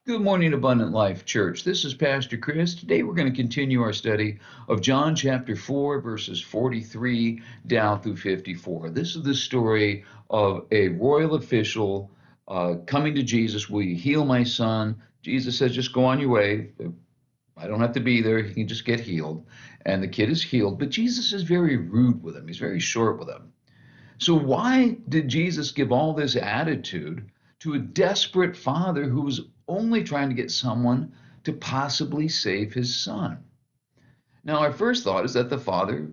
Good morning, Abundant Life Church. This is Pastor Chris. Today we're going to continue our study of John chapter 4, verses 43 down through 54. This is the story of a royal official coming to Jesus. Will you heal my son? Jesus says, just go on your way. I don't have to be there. He can just get healed. And the kid is healed. But Jesus is very rude with him. He's very short with him. So why did Jesus give all this attitude to a desperate father who was only trying to get someone to possibly save his son? Now, our first thought is that the father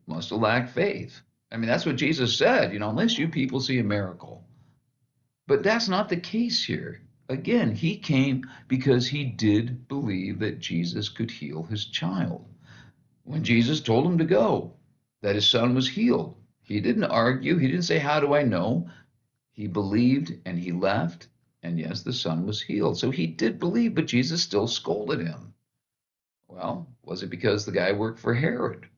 must have lacked faith. I mean, that's what Jesus said, unless you people see a miracle. But that's not the case here. Again, he came because he did believe that Jesus could heal his child. When Jesus told him to go, that his son was healed, he didn't argue. He didn't say, how do I know? He believed and he left. And yes, the son was healed. So he did believe, but Jesus still scolded him. Well, was it because the guy worked for Herod?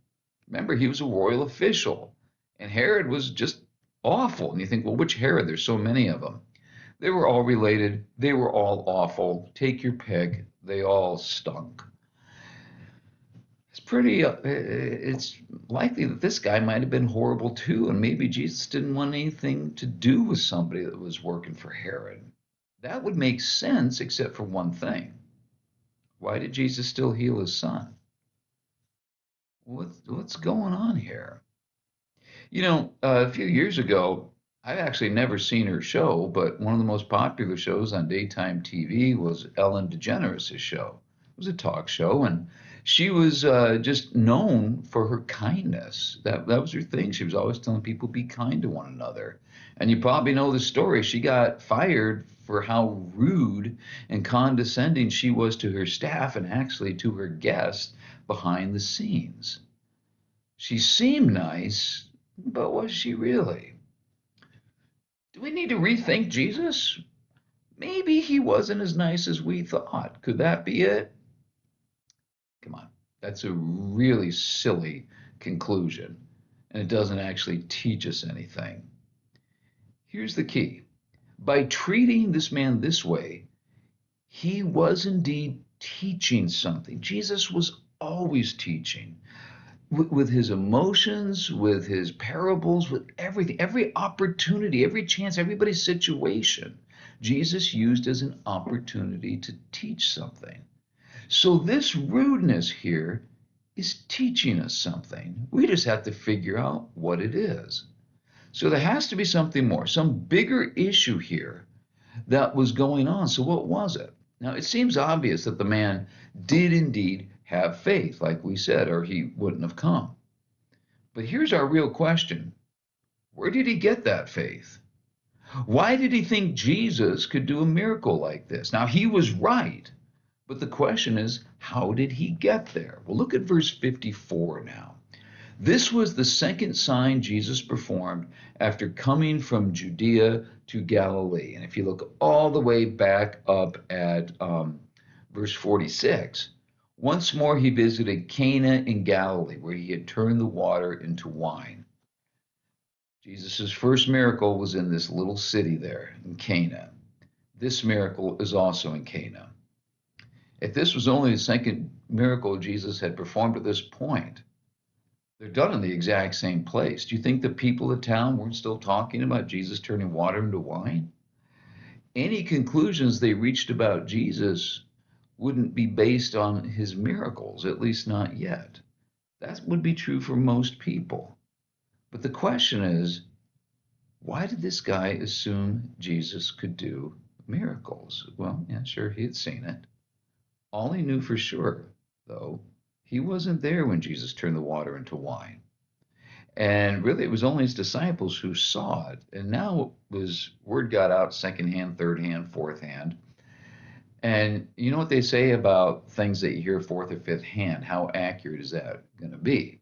Remember, he was a royal official. And Herod was just awful. And you think, well, which Herod? There's so many of them. They were all related. They were all awful. Take your pick. They all stunk. It's likely that this guy might have been horrible too, and maybe Jesus didn't want anything to do with somebody that was working for Herod. That would make sense, except for one thing. Why did Jesus still heal his son? What's going on here? A few years ago, I've actually never seen her show, but one of the most popular shows on daytime TV was Ellen DeGeneres' show. It was a talk show, and she was just known for her kindness. That was her thing. She was always telling people, be kind to one another. And you probably know the story. She got fired for how rude and condescending she was to her staff and actually to her guests behind the scenes. She seemed nice, but was she really? Do we need to rethink Jesus? Maybe he wasn't as nice as we thought. Could that be it? Come on. That's a really silly conclusion, and it doesn't actually teach us anything. Here's the key. By treating this man this way, he was indeed teaching something. Jesus was always teaching with his emotions, with his parables, with everything, every opportunity, every chance, everybody's situation. Jesus used as an opportunity to teach something. So this rudeness here is teaching us something. We just have to figure out what it is. So there has to be something more, some bigger issue here that was going on. So what was it? Now, it seems obvious that the man did indeed have faith, like we said, or he wouldn't have come. But here's our real question. Where did he get that faith? Why did he think Jesus could do a miracle like this? Now, he was right. But the question is, how did he get there? Well, look at verse 54 now. This was the second sign Jesus performed after coming from Judea to Galilee. And if you look all the way back up at verse 46, once more he visited Cana in Galilee, where he had turned the water into wine. Jesus' first miracle was in this little city there in Cana. This miracle is also in Cana. If this was only the second miracle Jesus had performed at this point, they're done in the exact same place. Do you think the people of the town weren't still talking about Jesus turning water into wine? Any conclusions they reached about Jesus wouldn't be based on his miracles, at least not yet. That would be true for most people. But the question is, why did this guy assume Jesus could do miracles? Well, yeah, sure, he had seen it. All he knew for sure, though, he wasn't there when Jesus turned the water into wine. And really, it was only his disciples who saw it. And now word got out secondhand, third hand, fourth hand. And you know what they say about things that you hear fourth or fifth hand? How accurate is that going to be?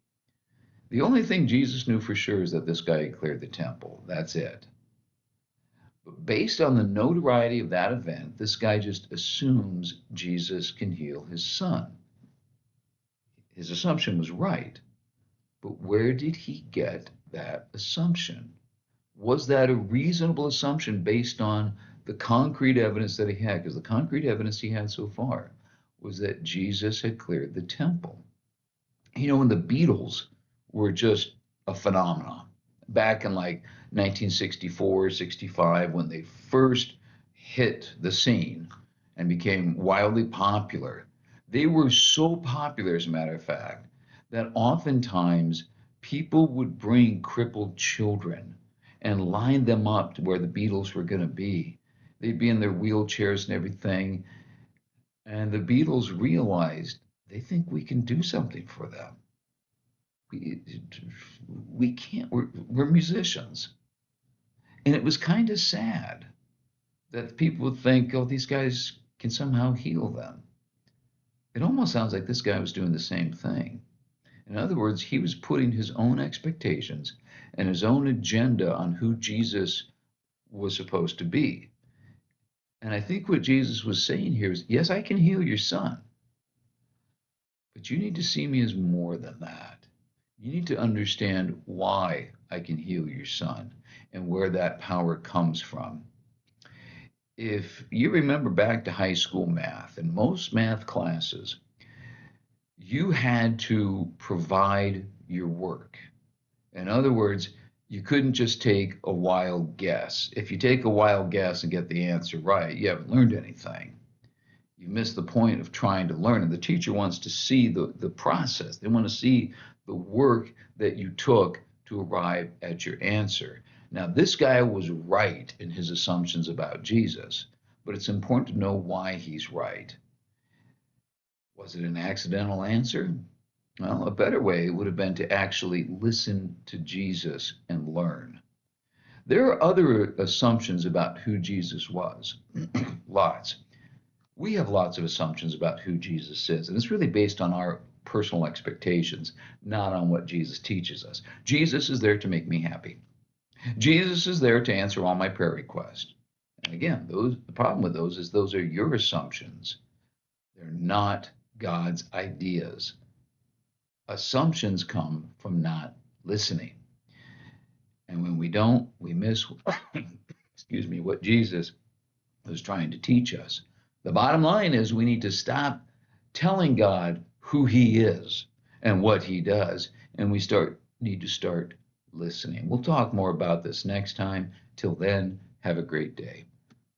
The only thing Jesus knew for sure is that this guy had cleared the temple. That's it. But based on the notoriety of that event, this guy just assumes Jesus can heal his son. His assumption was right, but where did he get that assumption? Was that a reasonable assumption based on the concrete evidence that he had, because the concrete evidence he had so far was that Jesus had cleared the temple. When the Beatles were just a phenomenon back in like 1964, 65, when they first hit the scene and became wildly popular. They were so popular, as a matter of fact, that oftentimes people would bring crippled children and line them up to where the Beatles were going to be. They'd be in their wheelchairs and everything. And the Beatles realized they think we can do something for them. We can't, we're musicians. And it was kind of sad that people would think, oh, these guys can somehow heal them. It almost sounds like this guy was doing the same thing. In other words, he was putting his own expectations and his own agenda on who Jesus was supposed to be. And I think what Jesus was saying here is, yes, I can heal your son, but you need to see me as more than that. You need to understand why I can heal your son and where that power comes from. If you remember back to high school math, in most math classes, you had to provide your work. In other words, you couldn't just take a wild guess. If you take a wild guess and get the answer right, you haven't learned anything. You miss the point of trying to learn. And the teacher wants to see the process. They want to see the work that you took to arrive at your answer. Now, this guy was right in his assumptions about Jesus, but it's important to know why he's right. Was it an accidental answer? Well, a better way would have been to actually listen to Jesus and learn. There are other assumptions about who Jesus was. Lots. We have lots of assumptions about who Jesus is, and it's really based on our personal expectations, not on what Jesus teaches us. Jesus is there to make me happy. Jesus is there to answer all my prayer requests. And again, the problem with those is those are your assumptions. They're not God's ideas. Assumptions come from not listening. And when we don't, we miss, excuse me, what Jesus was trying to teach us. The bottom line is we need to stop telling God who he is and what he does, and we need to start listening. We'll talk more about this next time. Till then, have a great day.